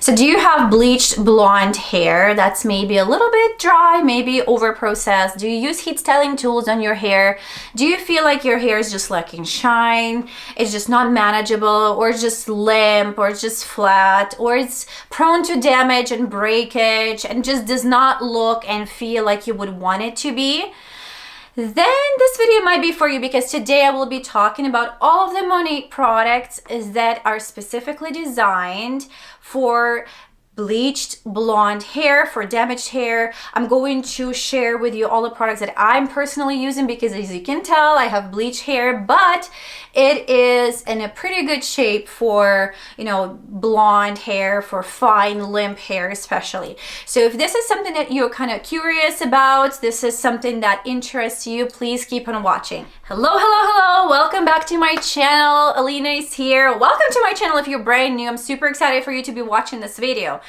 So do you have bleached blonde hair that's maybe a little bit dry, maybe over processed? Do you use heat styling tools on your hair? Do you feel like your hair is just lacking shine? It's just not manageable, or it's just limp, or it's just flat, or it's prone to damage and breakage and just does not look and feel like you would want it to be? Then this video might be for you, because today I will be talking about all of the Monat products that are specifically designed for bleached blonde hair, for damaged hair. I'm going to share with you all the products that I'm personally using, because as you can tell, I have bleached hair, but it is in a pretty good shape for, you know, blonde hair, for fine limp hair especially. So if this is something that you're kind of curious about, this is something that interests you, please keep on watching. Hello, welcome back to my channel. Alina is here. Welcome to my channel if you're brand new. I'm super excited for you to be watching this video.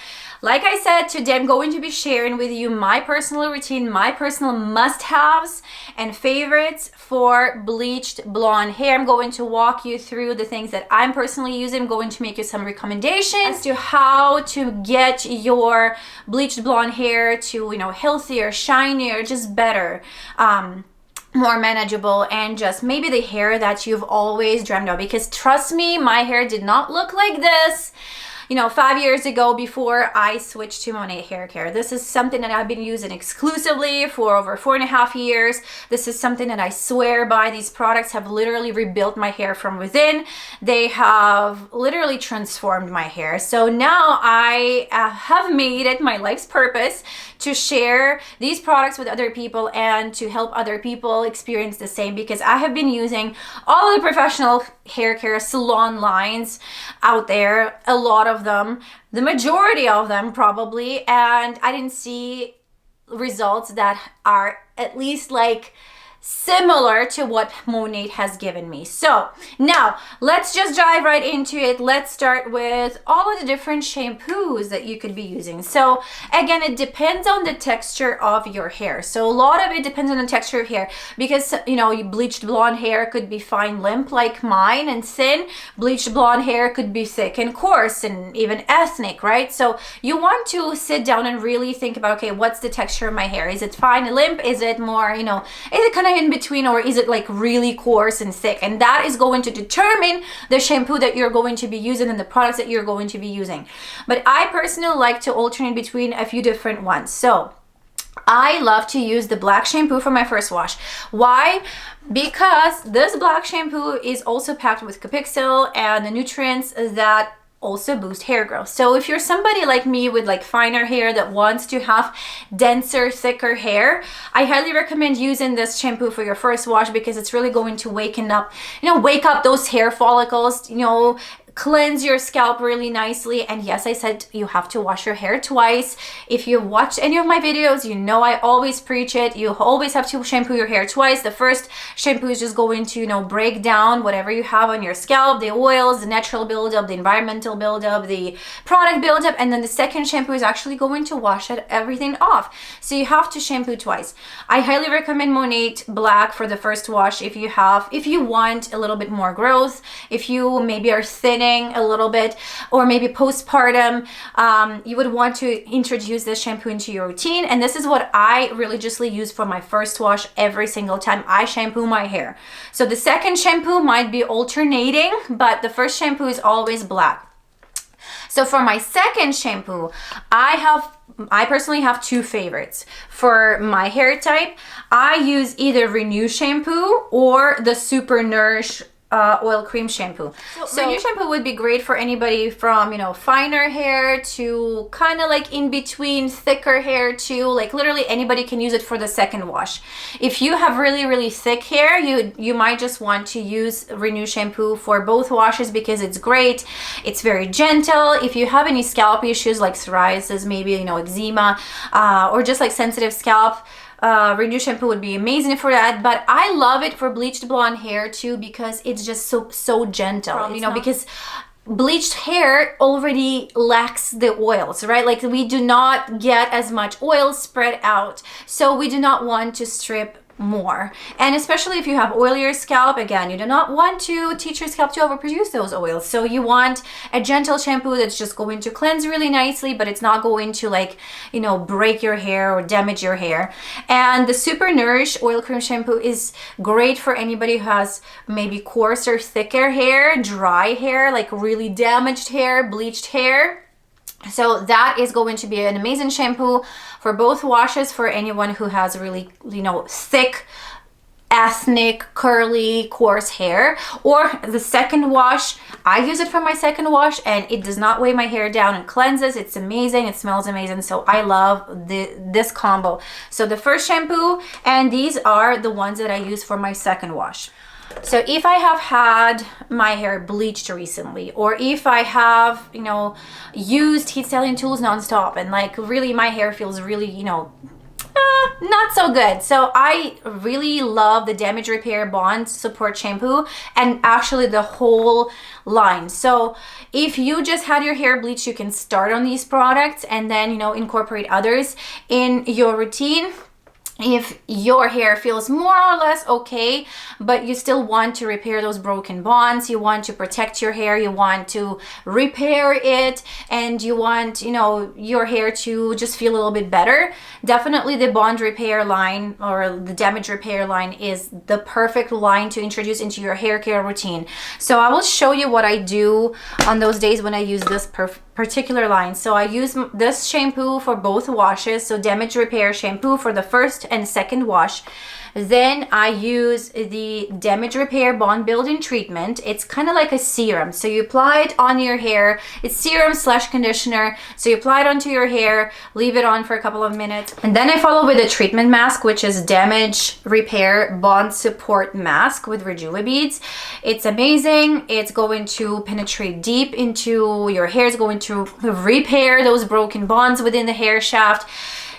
Like I said, today I'm going to be sharing with you my personal routine, my personal must-haves and favorites for bleached blonde hair. I'm going to walk you through the things that I'm personally using. I'm going to make you some recommendations as to how to get your bleached blonde hair to, you know, healthier, shinier, just better, more manageable, and just maybe the hair that you've always dreamed of. Because trust me, my hair did not look like this, you know, 5 years ago, before I switched to Monat hair care. This is something that I've been using exclusively for over 4.5 years. This is something that I swear by. These products have literally rebuilt my hair from within. They have literally transformed my hair. So now I have made it my life's purpose to share these products with other people and to help other people experience the same, because I have been using all of the professional hair care salon lines out there, a lot of them, the majority of them probably, and I didn't see results that are at least like similar to what Monat has given me. So now let's just dive right into it. Let's start with all of the different shampoos that you could be using. So again, it depends on the texture of your hair. So a lot of it depends on the texture of hair, because, you know, bleached blonde hair could be fine limp like mine and thin. Bleached blonde hair could be thick and coarse and even ethnic, right? So you want to sit down and really think about, okay, what's the texture of my hair? Is it fine limp? Is it more, you know, is it kind of in between, or is it like really coarse and thick? And that is going to determine the shampoo that you're going to be using and the products that you're going to be using. But I personally like to alternate between a few different ones. So I love to use the black shampoo for my first wash. Why? Because this black shampoo is also packed with capixyl and the nutrients that also boost hair growth. So if you're somebody like me with like finer hair that wants to have denser, thicker hair, I highly recommend using this shampoo for your first wash, because it's really going to wake up those hair follicles, you know, cleanse your scalp really nicely. And yes, I said you have to wash your hair twice. If you watched any of my videos, you know I always preach it. You always have to shampoo your hair twice. The first shampoo is just going to, you know, break down whatever you have on your scalp, the oils, the natural buildup, the environmental buildup, the product buildup, and then the second shampoo is actually going to wash everything off. So you have to shampoo twice. I highly recommend Monat Black for the first wash if you want a little bit more growth, if you maybe are thinning a little bit, or maybe postpartum, you would want to introduce this shampoo into your routine. And this is what I religiously use for my first wash every single time I shampoo my hair. So the second shampoo might be alternating, but the first shampoo is always black. So for my second shampoo, I personally have two favorites. For my hair type, I use either Renew shampoo or the Super Nourish oil cream shampoo. So Renew shampoo would be great for anybody from, you know, finer hair to kind of like in between thicker hair to like literally anybody can use it for the second wash. If you have really thick hair, you might just want to use Renew shampoo for both washes, because it's great. It's very gentle. If you have any scalp issues like psoriasis, maybe, you know, eczema, or just like sensitive scalp, Renew shampoo would be amazing for that. But I love it for bleached blonde hair too, because it's just so gentle, you know, because bleached hair already lacks the oils, right? Like we do not get as much oil spread out, so we do not want to strip more. And especially if you have oilier scalp, again, you do not want to teach your scalp to overproduce those oils. So you want a gentle shampoo that's just going to cleanse really nicely, but it's not going to, like, you know, break your hair or damage your hair. And the Super Nourish Oil Cream Shampoo is great for anybody who has maybe coarser, thicker hair, dry hair, like really damaged hair, bleached hair. So that is going to be an amazing shampoo for both washes for anyone who has really, you know, thick, ethnic, curly, coarse hair. Or the second wash, I use it for my second wash and it does not weigh my hair down and cleanses. It's amazing. It smells amazing. So I love this combo. So the first shampoo, and these are the ones that I use for my second wash. So if I have had my hair bleached recently, or if I have, you know, used heat styling tools nonstop and like really my hair feels really, you know, not so good. So I really love the Damage Repair Bond Support Shampoo and actually the whole line. So if you just had your hair bleached, you can start on these products and then, you know, incorporate others in your routine. If your hair feels more or less okay, but you still want to repair those broken bonds, you want to protect your hair, you want to repair it, and you want, you know, your hair to just feel a little bit better, definitely the Bond Repair line or the Damage Repair line is the perfect line to introduce into your hair care routine. So I will show you what I do on those days when I use this particular line. So I use this shampoo for both washes, so Damage Repair Shampoo for the first and second wash. Then I use the Damage Repair Bond Building Treatment. It's kind of like a serum. So you apply it on your hair. It's serum / conditioner. So you apply it onto your hair, leave it on for a couple of minutes. And then I follow with a treatment mask, which is Damage Repair Bond Support Mask with Rejuva beads. It's amazing. It's going to penetrate deep into your hair. It's going to repair those broken bonds within the hair shaft.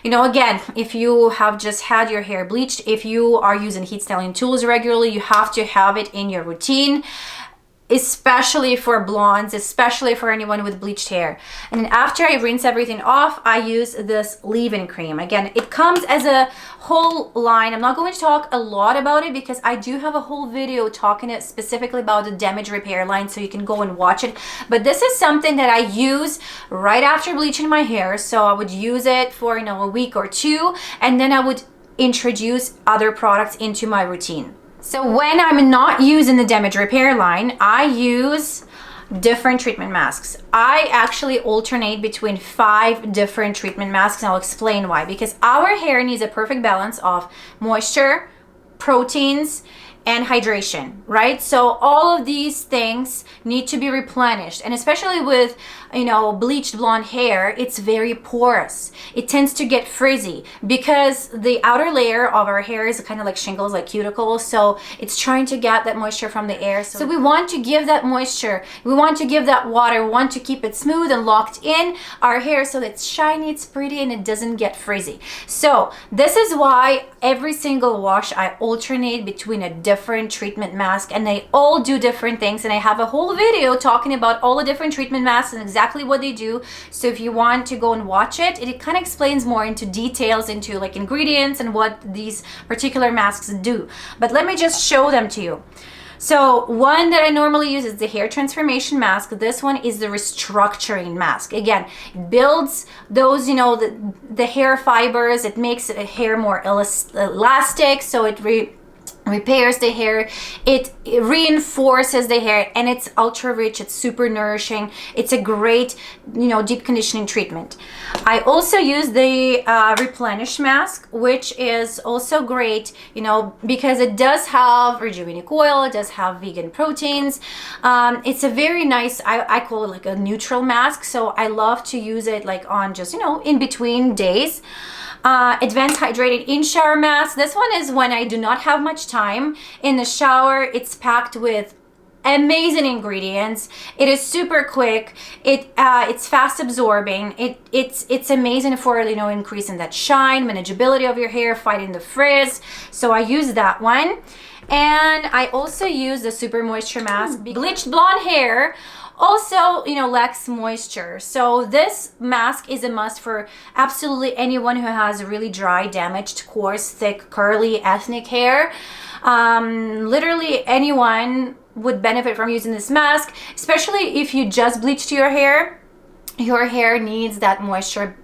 You know, again, if you have just had your hair bleached, if you are using heat styling tools regularly, you have to have it in your routine, especially for blondes, especially for anyone with bleached hair. And then after I rinse everything off, I use this leave-in cream. Again, it comes as a whole line. I'm not going to talk a lot about it because I do have a whole video talking specifically about the Damage Repair line, so you can go and watch it. But this is something that I use right after bleaching my hair. So I would use it for, you know, a week or two, and then I would introduce other products into my routine. So when I'm not using the Damage Repair line, I use different treatment masks. I actually alternate between 5 different treatment masks, and I'll explain why. Because our hair needs a perfect balance of moisture, proteins, and hydration, right? So all of these things need to be replenished, and especially with, you know, bleached blonde hair, it's very porous. It tends to get frizzy because the outer layer of our hair is kind of like shingles, like cuticles, so it's trying to get that moisture from the air. So we want to give that moisture, we want to give that water, we want to keep it smooth and locked in our hair so that it's shiny, it's pretty, and it doesn't get frizzy. So this is why every single wash I alternate between a different treatment mask, and they all do different things, and I have a whole video talking about all the different treatment masks and exactly what they do. So if you want to go and watch it, it kind of explains more into details, into like ingredients and what these particular masks do. But let me just show them to you. So one that I normally use is the hair transformation mask. This one is the restructuring mask. Again, it builds those, you know, the hair fibers. It makes the hair more elastic, so it repairs the hair, it reinforces the hair, and it's ultra rich, it's super nourishing. It's a great, you know, deep conditioning treatment. I also use the replenish mask, which is also great, you know, because it does have rejuvenic oil, it does have vegan proteins. It's a very nice, I call it like a neutral mask, so I love to use it like on just, you know, in between days. Advanced hydrated in shower mask. This one is when I do not have much time in the shower. It's packed with amazing ingredients. It is super quick. It's fast absorbing. It's amazing for, you know, increasing that shine, manageability of your hair, fighting the frizz. So I use that one. And I also use the super moisture mask. Bleached blonde hair Also, you know, lacks moisture. So this mask is a must for absolutely anyone who has really dry, damaged, coarse, thick, curly, ethnic hair. Literally anyone would benefit from using this mask, especially if you just bleached your hair. Your hair needs that moisture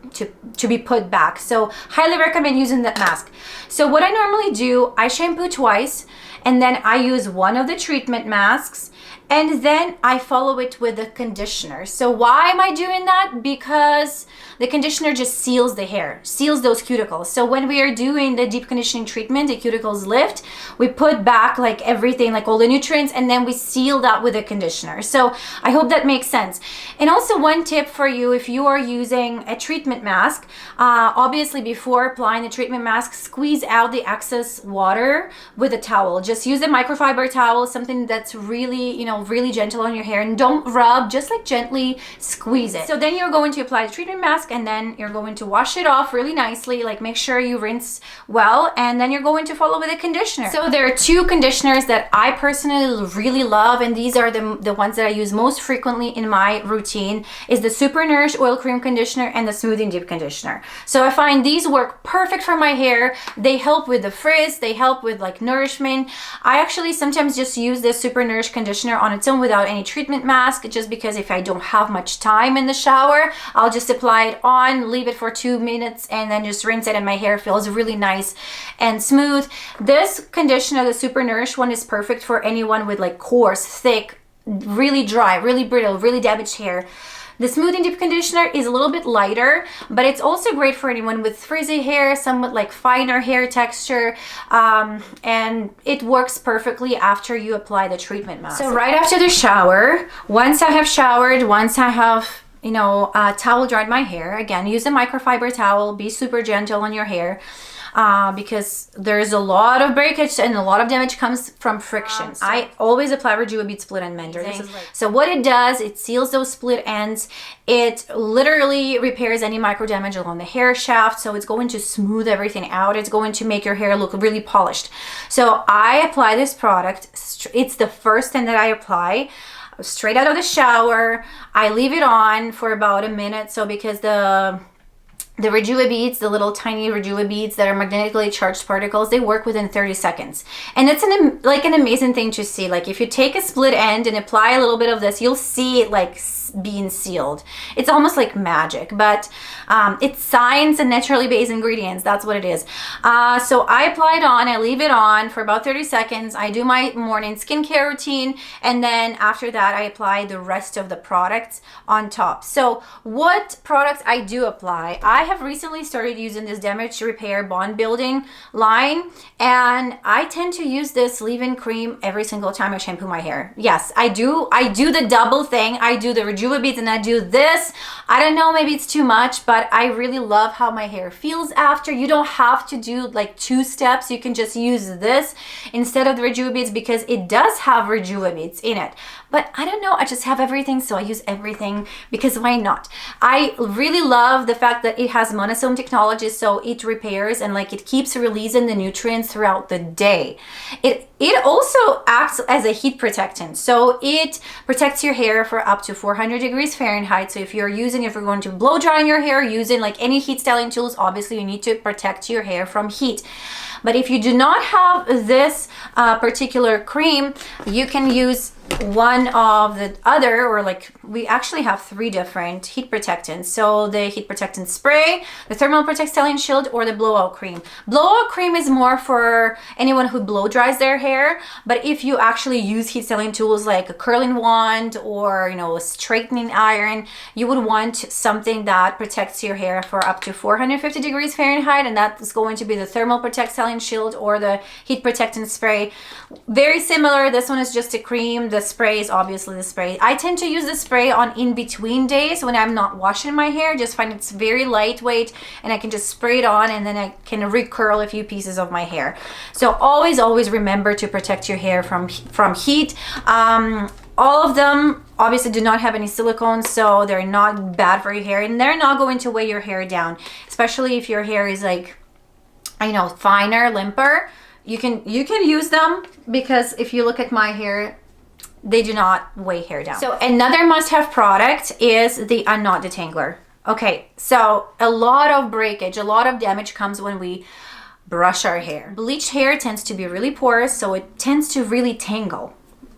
to be put back. So highly recommend using that mask. So what I normally do, I shampoo twice, and then I use one of the treatment masks, and then I follow it with a conditioner. So why am I doing that? Because the conditioner just seals the hair, seals those cuticles. So when we are doing the deep conditioning treatment, the cuticles lift, we put back like everything, like all the nutrients, and then we seal that with a conditioner. So I hope that makes sense. And also one tip for you, if you are using a treatment mask, obviously before applying the treatment mask, squeeze out the excess water with a towel. Just use a microfiber towel, something that's really, you know, really gentle on your hair, and don't rub, just like gently squeeze it. So then you're going to apply the treatment mask, and then you're going to wash it off really nicely, like make sure you rinse well, and then you're going to follow with a conditioner. So there are two conditioners that I personally really love, and these are the ones that I use most frequently in my routine, is the Super Nourish Oil Cream Conditioner and the Smoothing Deep Conditioner. So I find these work perfect for my hair. They help with the frizz, they help with like nourishment. I actually sometimes just use this Super Nourish conditioner on its own without any treatment mask, just because if I don't have much time in the shower, I'll just apply it on, leave it for 2 minutes, and then just rinse it, and my hair feels really nice and smooth. This conditioner, the Super Nourish one, is perfect for anyone with like coarse, thick, really dry, really brittle, really damaged hair. The Smoothing Deep Conditioner is a little bit lighter, but it's also great for anyone with frizzy hair, somewhat like finer hair texture, and it works perfectly after you apply the treatment mask. So right after the shower, once I have showered, once I have, you know, towel dried my hair, again, use a microfiber towel, be super gentle on your hair. Because there's a lot of breakage and a lot of damage comes from friction. I always apply Rejuvebead split end mender. So what it does, it seals those split ends. It literally repairs any micro damage along the hair shaft. So it's going to smooth everything out. It's going to make your hair look really polished. So I apply this product. It's the first thing that I apply straight out of the shower. I leave it on for about a minute. So because the Rejuvebeads, the little tiny Rejuvebeads that are magnetically charged particles, they work within 30 seconds. And it's an amazing thing to see. Like if you take a split end and apply a little bit of this, you'll see it like being sealed. It's almost like magic, but it's science and naturally based ingredients. That's what it is. So I apply it on, I leave it on for about 30 seconds. I do my morning skincare routine, and then after that I apply the rest of the products on top. So what products I do apply? I have recently started using this damage repair bond building line, and I tend to use this leave-in cream every single time I shampoo my hair. Yes, I do the double thing. I do the Rejuvebeads and I do this. I don't know, maybe it's too much, but I really love how my hair feels after. You don't have to do like 2 steps. You can just use this instead of the Rejuvebeads, because it does have Rejuvebeads in it. But I don't know, I just have everything, so I use everything because why not? I really love the fact that it has monosome technology, so it repairs and like it keeps releasing the nutrients throughout the day. It also acts as a heat protectant, so it protects your hair for up to 400 degrees Fahrenheit. So if you're going to blow dry your hair using like any heat styling tools, obviously you need to protect your hair from heat. But if you do not have this particular cream, you can use one of the other, or like we actually have 3 different heat protectants. So the heat protectant spray, the thermal protect styling shield, or the blowout cream. Blowout cream is more for anyone who blow dries their hair, but if you actually use heat styling tools like a curling wand or, you know, a straightening iron, you would want something that protects your hair for up to 450 degrees Fahrenheit, and that is going to be the thermal protect styling shield or the heat protectant spray. Very similar. This one is just a cream. The spray is obviously the spray. I tend to use the spray on in-between days when I'm not washing my hair. Just find it's very lightweight and I can just spray it on, and then I can recurl a few pieces of my hair. So always remember to protect your hair from heat. All of them obviously do not have any silicone, so they're not bad for your hair, and they're not going to weigh your hair down, especially if your hair is like, you know, finer, limper. You can use them, because if you look at my hair, they do not weigh hair down. So another must-have product is the Unknot Detangler. Okay, so a lot of breakage, a lot of damage comes when we brush our hair. Bleached hair tends to be really porous, so it tends to really tangle,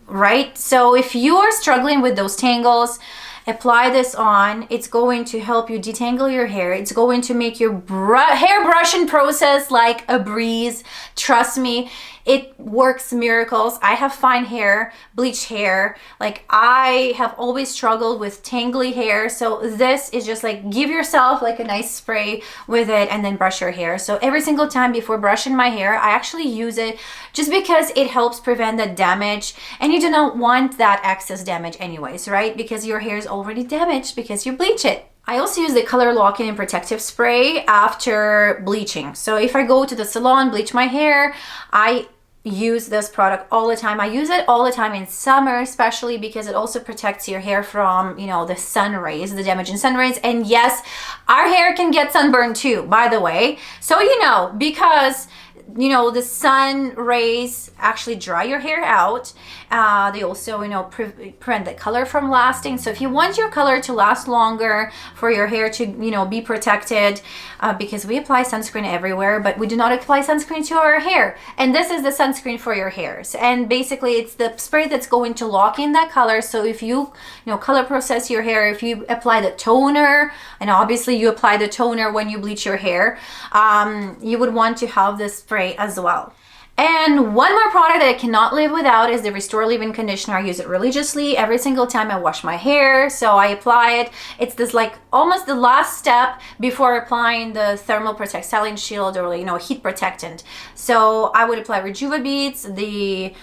right? So if you are struggling with those tangles, apply this on. It's going to help you detangle your hair. It's going to make your hair brushing process like a breeze. Trust me, it works miracles. I have fine hair, bleached hair. Like, I have always struggled with tangly hair. So this is just like, give yourself like a nice spray with it and then brush your hair. So every single time before brushing my hair, I actually use it just because it helps prevent the damage. And you do not want that excess damage anyways, right? Because your hair is already damaged because you bleach it. I also use the color locking and protective spray after bleaching. So if I go to the salon, bleach my hair, I use this product all the time. I use it all the time in summer, especially because it also protects your hair from, you know, the sun rays, the damaging sun rays. And yes, our hair can get sunburned too, by the way. So, you know, because, you know, the sun rays actually dry your hair out. They also, you know, prevent the color from lasting. So if you want your color to last longer, for your hair to, you know, be protected, because we apply sunscreen everywhere, but we do not apply sunscreen to our hair. And this is the sunscreen for your hairs. And basically it's the spray that's going to lock in that color. So if you know, color process your hair, if you apply the toner, and obviously you apply the toner when you bleach your hair, you would want to have this spray as well. And one more product that I cannot live without is the Restore Leave-In Conditioner. I use it religiously every single time I wash my hair. So I apply it. It's this like almost the last step before applying the Thermal Protect Styling Shield, or, you know, heat protectant. So I would apply Rejuva Beads, the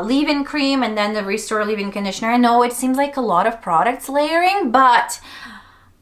leave-in cream, and then the Restore Leave-In Conditioner. I know it seems like a lot of products layering, but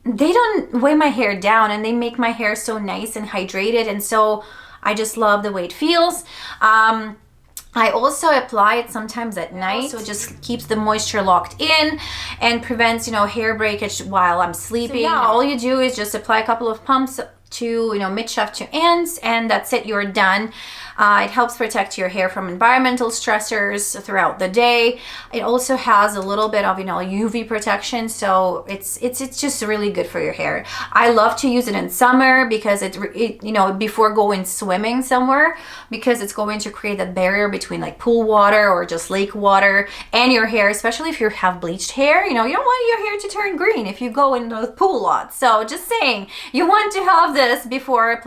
they don't weigh my hair down, and they make my hair so nice and hydrated. And so I just love the way it feels. I also apply it sometimes at night, so it just keeps the moisture locked in and prevents, you know, hair breakage while I'm sleeping. So yeah, all you do is just apply a couple of pumps to, you know, mid-shaft to ends, and that's it, you're done. It helps protect your hair from environmental stressors throughout the day. It also has a little bit of, you know, UV protection, so it's just really good for your hair. I love to use it in summer because it you know, before going swimming somewhere, because it's going to create that barrier between like pool water or just lake water and your hair, especially if you have bleached hair. You know, you don't want your hair to turn green if you go in the pool lot. So just saying, you want to have this before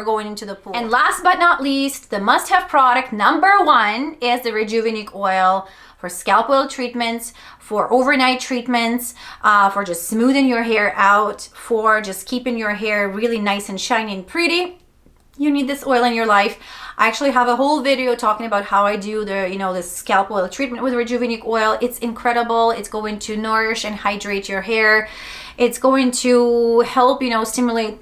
going into the pool. And last but not least, the must-have product number one is the Rejuvenique oil for scalp oil treatments, for overnight treatments, for just smoothing your hair out, for just keeping your hair really nice and shiny and pretty. You need this oil in your life. I actually have a whole video talking about how I do the, you know, the scalp oil treatment with Rejuvenique oil. It's incredible. It's going to nourish and hydrate your hair. It's going to help, you know, stimulate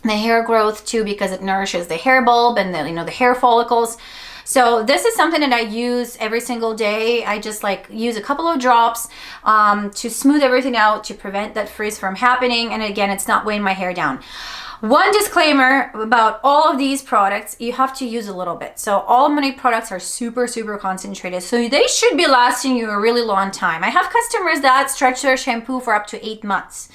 the hair growth too, because it nourishes the hair bulb and the, you know, the hair follicles. So this is something that I use every single day. I just like use a couple of drops to smooth everything out, to prevent that frizz from happening. And again, it's not weighing my hair down. One disclaimer about all of these products, you have to use a little bit. So all my products are super concentrated, so they should be lasting you a really long time. I have customers that stretch their shampoo for up to 8 months.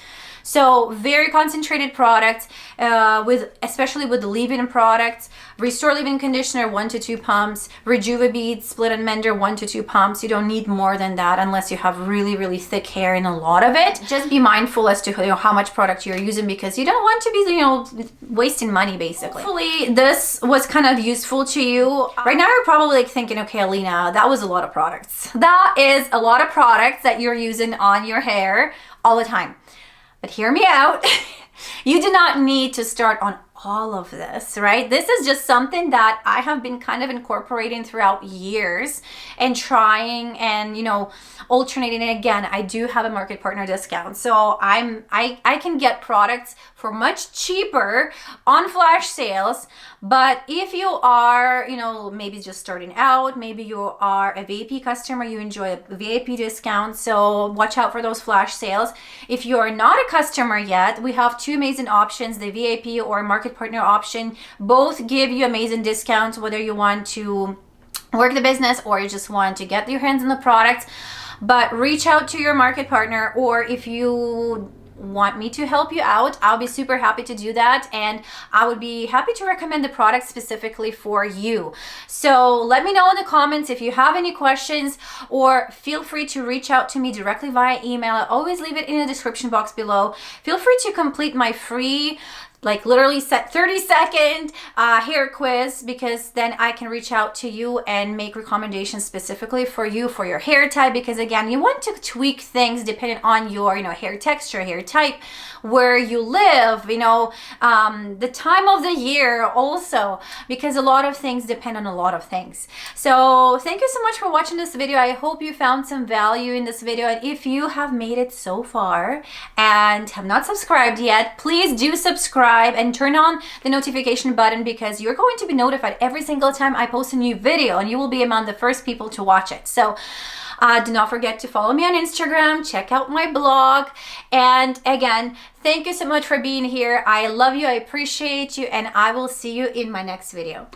So very concentrated products, especially with the leave-in products. Restore Leave-In Conditioner, 1 to 2 pumps. Rejuva Beads, Split and Mender, 1 to 2 pumps. You don't need more than that unless you have really thick hair and a lot of it. Just be mindful as to, you know, how much product you're using, because you don't want to be, you know, wasting money basically. Hopefully this was kind of useful to you. Right now you're probably like thinking, okay, Alina, that was a lot of products. That is a lot of products that you're using on your hair all the time. But hear me out. You do not need to start on all of this, right? This is just something that I have been kind of incorporating throughout years and trying and, you know, alternating. And again, I do have a market partner discount. So I can get products for much cheaper on flash sales. But if you are, you know, maybe just starting out, maybe you are a VIP customer, you enjoy a VIP discount, so watch out for those flash sales. If you are not a customer yet, we have two amazing options, the VIP or market partner option. Both give you amazing discounts, whether you want to work the business or you just want to get your hands on the product. but reach out to your market partner, or if you want me to help you out, I'll be super happy to do that, and I would be happy to recommend the product specifically for you. So let me know in the comments if you have any questions, or feel free to reach out to me directly via email. I always leave it in the description box below. Feel free to complete my free, like literally set 30-second hair quiz, because then I can reach out to you and make recommendations specifically for you, for your hair type, because again, you want to tweak things depending on your, hair texture, hair type, where you live, the time of the year also, because a lot of things depend on a lot of things. So thank you so much for watching this video. I hope you found some value in this video, and if you have made it so far and have not subscribed yet, please do subscribe and turn on the notification button, because you're going to be notified every single time I post a new video, and you will be among the first people to watch it. So do not forget to follow me on Instagram, check out my blog, and again, thank you so much for being here. I love you, I appreciate you, and I will see you in my next video.